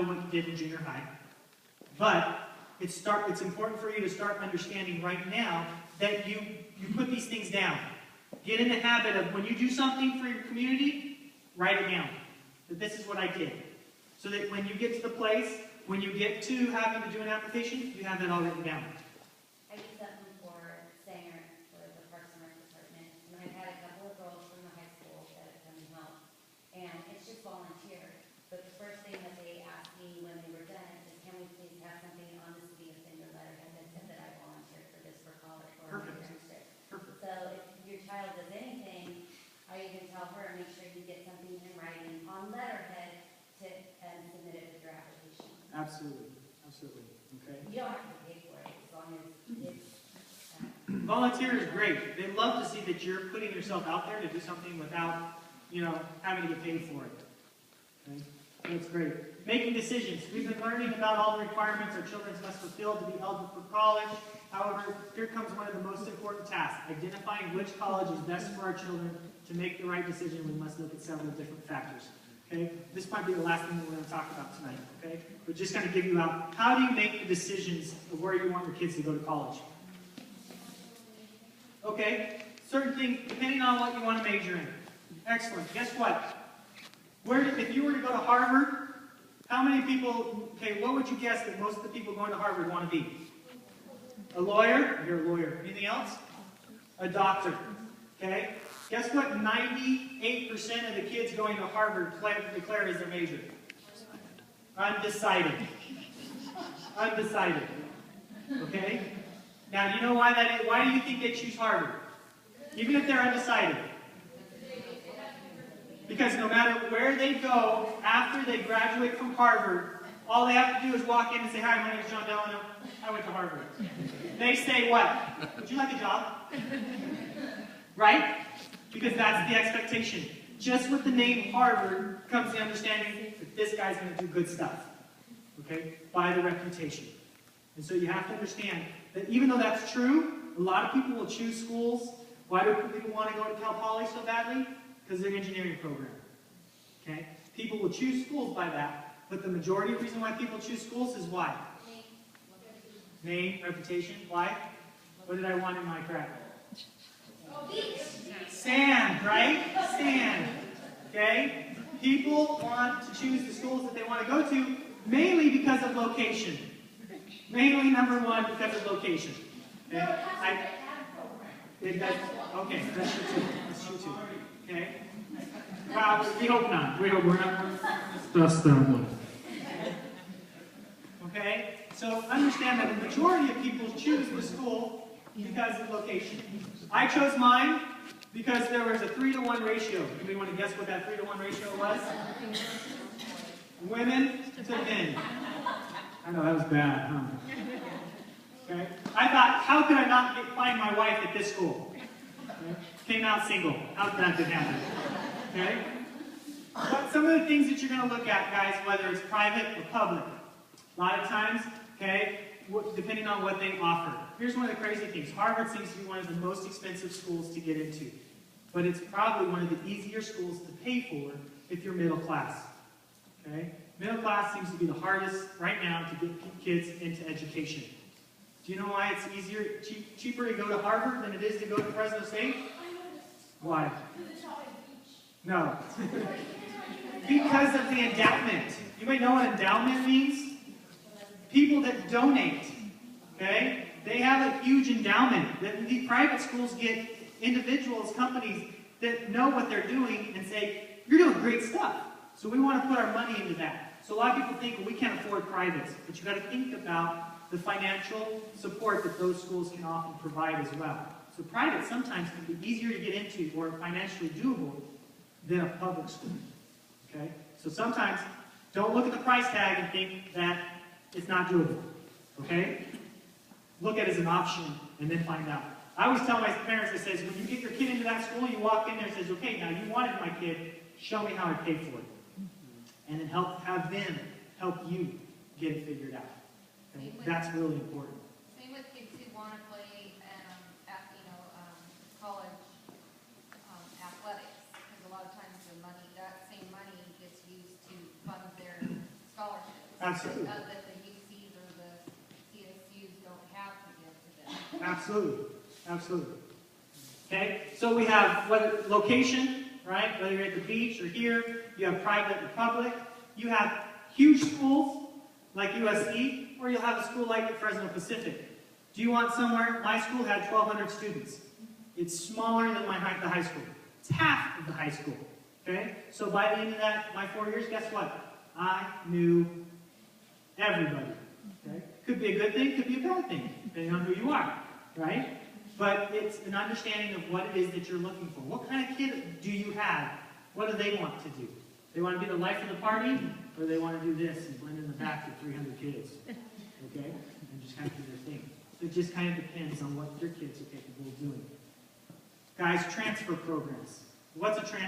know what you did in junior high. But it's important for you to start understanding right now that you put these things down. Get in the habit of when you do something for your community, write it down. That this is what I did. So that when you get to the place, when you get to having to do an application, you have that all written down. I did something for Sanger for the Parks and Rec department, and I've had a couple of girls from the high school that have come and helped. And it's just volunteer. But the first thing that they asked me when they were done is, can we please have something on the city offender letterhead that said that I volunteered for this for college or my internship. Perfect. So if your child does anything, I even tell her, make sure you get something in writing on letterhead and submit it with your application. Absolutely. Absolutely. Okay. You don't have to pay for it as long as it's... Volunteer is great. They love to see that you're putting yourself out there to do something without, having to get paid for it. Okay? That's great. Making decisions. We've been learning about all the requirements our children must fulfill to be eligible for college. However, here comes one of the most important tasks. Identifying which college is best for our children. To make the right decision, we must look at several different factors. Okay? This might be the last thing that we're going to talk about tonight. Okay? But just kind of give you out, how do you make the decisions of where you want your kids to go to college? Okay? Certain things, depending on what you want to major in. Excellent. Guess what? If you were to go to Harvard, how many people, what would you guess that most of the people going to Harvard want to be? A lawyer? You're a lawyer. Anything else? A doctor. Okay? Guess what 98% of the kids going to Harvard declare as their major? Undecided. Undecided. Okay? Now, you know why that is? Why do you think they choose Harvard? Even if they're undecided. Because no matter where they go after they graduate from Harvard, all they have to do is walk in and say, "Hi, my name is John Delano. I went to Harvard." They say what? "Would you like a job?" Right? Because that's the expectation. Just with the name Harvard comes the understanding that this guy's going to do good stuff. Okay? By the reputation. And so you have to understand that even though that's true, a lot of people will choose schools. Why do people want to go to Cal Poly so badly? Because they're an engineering program. Okay? People will choose schools by that, but the majority of the reason why people choose schools is why? Name, reputation. Why? What did I want in my crack? Sand, right? Sand. Okay? People want to choose the schools that they want to go to mainly because of location. Mainly, number one, because of location. Okay? Okay, that's true too. That's true too. Okay? We hope not. We hope we're not. That's that one. Okay? So understand that the majority of people choose the school because of location. I chose mine because there was a 3-to-1 ratio. Anybody want to guess what that 3-to-1 ratio was? Women to men. I know that was bad, huh? Okay? I thought, how could I not find my wife at this school? Okay? Came out single. How did that happen? Okay? But some of the things that you're going to look at, guys, whether it's private or public, a lot of times, okay, depending on what they offer. Here's one of the crazy things. Harvard seems to be one of the most expensive schools to get into. But it's probably one of the easier schools to pay for if you're middle class. Okay? Middle class seems to be the hardest right now to get kids into education. Do you know why it's cheaper to go to Harvard than it is to go to Fresno State? Why? No. Because of the endowment. You might know what endowment means? People that donate. Okay? They have a huge endowment. The private schools get individuals, companies that know what they're doing and say, "You're doing great stuff. So we want to put our money into that." So a lot of people think, well, we can't afford privates. But you've got to think about the financial support that those schools can often provide as well. So private sometimes can be easier to get into or financially doable than a public school. Okay? So sometimes don't look at the price tag and think that it's not doable. Okay? Look at it as an option and then find out. I always tell my parents, I says, when you get your kid into that school, you walk in there and says, "Okay, now you wanted my kid, show me how I pay for it." And then have them help you get it figured out. Okay? That's really important. Same with kids who want to play college athletics, because a lot of times that same money gets used to fund their scholarships. Absolutely. That the UCs or the CSUs don't have to give to them. Absolutely. Absolutely. Okay? So we have whether location, right? Whether you're at the beach or here, you have private or public. You have huge schools like USC, or you'll have a school like the Fresno Pacific. Do you want somewhere? My school had 1,200 students. It's smaller than the high school. It's half of the high school. Okay? So by the end of my 4 years, guess what? I knew everybody. Okay? Could be a good thing, could be a bad thing, depending on who you are. Right? But it's an understanding of what it is that you're looking for. What kind of kid do you have? What do they want to do? They want to be the life of the party, or they want to do this and blend in the back with 300 kids? Okay? And just kind of do their thing. So it just kind of depends on what your kids are capable of doing. Guys, transfer programs. What's a transfer